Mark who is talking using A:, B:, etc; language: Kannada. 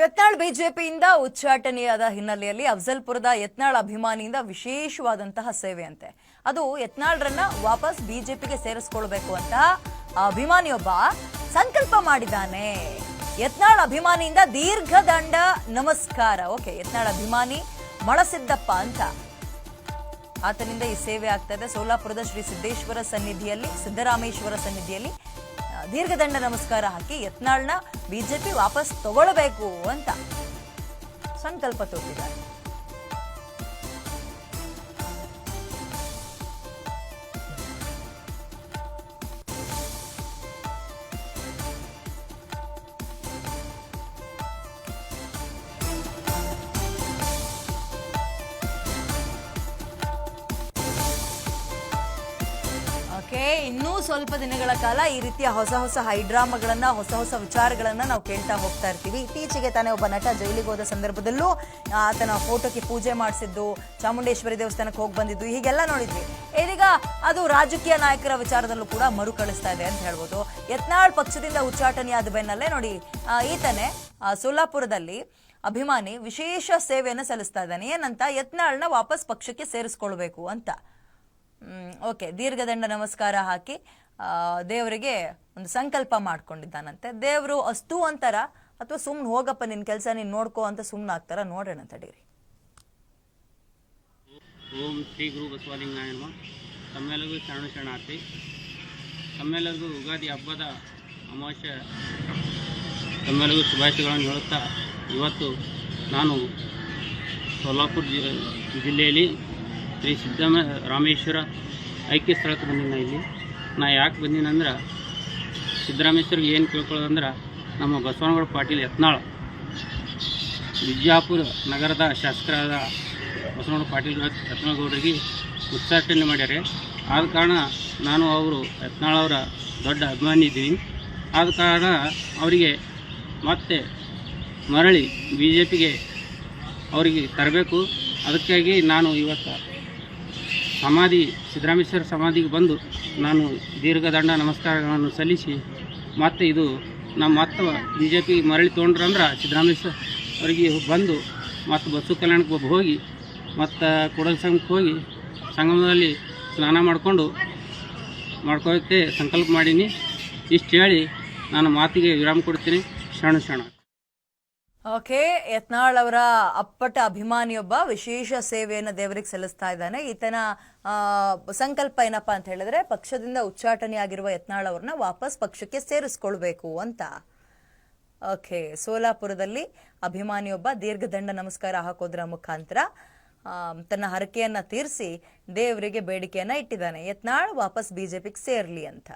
A: ಯತ್ನಾಳ್ ಬಿಜೆಪಿಯಿಂದ ಉಚ್ಚಾಟನೆಯಾದ ಹಿನ್ನೆಲೆಯಲ್ಲಿ ಅಫ್ಜಲ್ಪುರದ ಯತ್ನಾಳ್ ಅಭಿಮಾನಿಯಿಂದ ವಿಶೇಷವಾದಂತಹ ಸೇವೆಯಂತೆ. ಅದು ಯತ್ನಾಳ್ರನ್ನ ವಾಪಸ್ ಬಿಜೆಪಿಗೆ ಸೇರಿಸಿಕೊಳ್ಳಬೇಕು ಅಂತ ಅಭಿಮಾನಿಯೊಬ್ಬ ಸಂಕಲ್ಪ ಮಾಡಿದ್ದಾನೆ. ಯತ್ನಾಳ್ ಅಭಿಮಾನಿಯಿಂದ ದೀರ್ಘದಂಡ ನಮಸ್ಕಾರ. ಓಕೆ, ಯತ್ನಾಳ್ ಅಭಿಮಾನಿ ಮಳಸಿದ್ದಪ್ಪ ಅಂತ ಆತನಿಂದ ಈ ಸೇವೆ ಆಗ್ತಾ ಇದೆ. ಸೋಲಾಪುರದ ಶ್ರೀ ಸಿದ್ದೇಶ್ವರ ಸನ್ನಿಧಿಯಲ್ಲಿ, ಸಿದ್ದರಾಮೇಶ್ವರ ಸನ್ನಿಧಿಯಲ್ಲಿ ದೀರ್ಘದಂಡ ನಮಸ್ಕಾರ ಹಾಕಿ ಯತ್ನಾಳ್ನ ಬಿಜೆಪಿ ವಾಪಸ್ ತಗೊಳ್ಬೇಕು ಅಂತ ಸಂಕಲ್ಪ ತೊಟ್ಟಿದ್ದಾರೆ. ಇನ್ನೂ ಸ್ವಲ್ಪ ದಿನಗಳ ಕಾಲ ಈ ರೀತಿಯ ಹೊಸ ಹೊಸ ಹೈಡ್ರಾಮಾಗಳನ್ನ, ಹೊಸ ಹೊಸ ವಿಚಾರಗಳನ್ನ ನಾವು ಕೇಳ್ತಾ ಹೋಗ್ತಾ ಇರ್ತೀವಿ. ಇತ್ತೀಚೆಗೆ ತಾನೇ ಒಬ್ಬ ನಟ ಜೈಲಿಗೆ ಹೋದ ಸಂದರ್ಭದಲ್ಲೂ ಆತನ ಫೋಟೋಕ್ಕೆ ಪೂಜೆ ಮಾಡಿಸಿದ್ದು, ಚಾಮುಂಡೇಶ್ವರಿ ದೇವಸ್ಥಾನಕ್ಕೆ ಹೋಗಿ ಬಂದಿದ್ದು, ಹೀಗೆಲ್ಲ ನೋಡಿದ್ವಿ. ಇದೀಗ ಅದು ರಾಜಕೀಯ ನಾಯಕರ ವಿಚಾರದಲ್ಲೂ ಕೂಡ ಮರುಕಳಿಸ್ತಾ ಇದೆ ಅಂತ ಹೇಳ್ಬೋದು. ಯತ್ನಾಳ್ ಪಕ್ಷದಿಂದ ಉಚ್ಚಾಟನೆಯಾದ ಬೆನ್ನಲ್ಲೇ ನೋಡಿ ಈತನೇ ಸೋಲಾಪುರದಲ್ಲಿ ಅಭಿಮಾನಿ ವಿಶೇಷ ಸೇವೆಯನ್ನು ಸಲ್ಲಿಸ್ತಾ ಇದ್ದಾನೆ. ಏನಂತ, ಯತ್ನಾಳ್ನ ವಾಪಸ್ ಪಕ್ಷಕ್ಕೆ ಸೇರಿಸ್ಕೊಳ್ಬೇಕು ಅಂತ. ಓಕೆ, ದೀರ್ಘದಂಡ ನಮಸ್ಕಾರ ಹಾಕಿ ದೇವರಿಗೆ ಒಂದು ಸಂಕಲ್ಪ ಮಾಡ್ಕೊಂಡಿದ್ದಾನಂತೆ. ದೇವರು ಅಷ್ಟು ಅಂತಾರ ಅಥವಾ ಸುಮ್ನೆ ಹೋಗಪ್ಪ ನಿನ್ ಕೆಲಸ ನೀನ್ ನೋಡ್ಕೋ ಅಂತ ಸುಮ್ನೆ ಆಗ್ತಾರ? ನೋಡೋಣ ತಡೀರಿ.
B: ಓಂ ಶ್ರೀ ಗುರು ಬಸವಲಿಂಗಾಯ ನಮಃ. ತಮ್ಮೆಲ್ಲರಿಗೂ ಶರಣಾರ್ಥಿ. ತಮ್ಮೆಲ್ಲರಿಗೂ ಯುಗಾದಿ ಹಬ್ಬದ ಅಮಾವಾಸ್ಯೆ ತಮ್ಮೆಲ್ಲರಿಗೂ ಶುಭಾಶಯಗಳನ್ನು ಹೇಳುತ್ತಾ, ಇವತ್ತು ನಾನು ಸೋಲಾಪುರ ಜಿಲ್ಲೆಯಲ್ಲಿ ಶ್ರೀ ಸಿದ್ದರಾಮೇಶ್ವರ ಐಕ್ಯ ಸ್ಥಳಕ್ಕೆ ಬಂದಿನ. ಇಲ್ಲಿ ನಾ ಯಾಕೆ ಬಂದಿನಂದ್ರೆ, ಸಿದ್ದರಾಮೇಶ್ವರಿಗೆ ಏನು ಕೇಳ್ಕೊಳ್ಳೋದಂದ್ರೆ, ನಮ್ಮ ಬಸವನಗೌಡ ಪಾಟೀಲ್ ಯತ್ನಾಳ್ ವಿಜಯಪುರ ನಗರದ ಶಾಸಕರಾದ ಬಸವನಗೌಡ ಪಾಟೀಲ್ ಯತ್ನಾಳಗೌಡರಿಗೆ ಉಚ್ಚಾಟನೆ ಮಾಡ್ಯಾರೆ. ಆದ ಕಾರಣ ನಾನು ಅವರು ಯತ್ನಾಳ್ ಅವರ ದೊಡ್ಡ ಅಭಿಮಾನಿ ಇದ್ದೀವಿ. ಆದ ಕಾರಣ ಅವರಿಗೆ ಮತ್ತೆ ಮರಳಿ ಬಿ ಜೆ ಪಿಗೆ ಅವರಿಗೆ ತರಬೇಕು. ಅದಕ್ಕಾಗಿ ನಾನು ಇವತ್ತು ಸಿದ್ದರಾಮೇಶ್ವರ ಸಮಾಧಿಗೆ ಬಂದು ನಾನು ದೀರ್ಘದಂಡ ನಮಸ್ಕಾರಗಳನ್ನು ಸಲ್ಲಿಸಿ, ಮತ್ತು ಇದು ನಮ್ಮ ಮತ್ತೆ ಬಿ ಜೆ ಪಿ ಮರಳಿ ತೊಗೊಂಡ್ರಂದ್ರೆ ಸಿದ್ದರಾಮೇಶ್ವರ ಅವರಿಗೆ ಬಂದು ಮತ್ತು ಬಸವ ಕಲ್ಯಾಣಕ್ಕೆ ಹೋಗಿ ಮತ್ತು ಕೂಡಲ ಸಂಘಕ್ಕೆ ಹೋಗಿ ಸಂಗಮದಲ್ಲಿ ಸ್ನಾನ ಮಾಡ್ಕೊಳ್ಳೋಕ್ಕೆ ಸಂಕಲ್ಪ ಮಾಡೀನಿ. ಇಷ್ಟು ಹೇಳಿ ನಾನು ಮಾತಿಗೆ ವಿರಾಮ ಕೊಡ್ತೀನಿ. ಶರಣ.
A: ಓಕೆ, ಯತ್ನಾಳ್ ಅವರ ಅಪ್ಪಟ ಅಭಿಮಾನಿಯೊಬ್ಬ ವಿಶೇಷ ಸೇವೆಯನ್ನು ದೇವರಿಗೆ ಸಲ್ಲಿಸ್ತಾ ಇದ್ದಾನೆ. ಈತನ ಸಂಕಲ್ಪ ಏನಪ್ಪಾ ಅಂತ ಹೇಳಿದ್ರೆ, ಪಕ್ಷದಿಂದ ಉಚ್ಚಾಟನೆಯಾಗಿರುವ ಯತ್ನಾಳ್ ಅವ್ರನ್ನ ವಾಪಸ್ ಪಕ್ಷಕ್ಕೆ ಸೇರಿಸ್ಕೊಳ್ಬೇಕು ಅಂತ. ಓಕೆ, ಸೋಲಾಪುರದಲ್ಲಿ ಅಭಿಮಾನಿಯೊಬ್ಬ ದೀರ್ಘದಂಡ ನಮಸ್ಕಾರ ಹಾಕೋದ್ರ ಮುಖಾಂತರ ತನ್ನ ಹರಕೆಯನ್ನ ತೀರಿಸಿ ದೇವರಿಗೆ ಬೇಡಿಕೆಯನ್ನ ಇಟ್ಟಿದ್ದಾನೆ. ಯತ್ನಾಳ್ ವಾಪಸ್ ಬಿಜೆಪಿಗೆ ಸೇರ್ಲಿ ಅಂತ.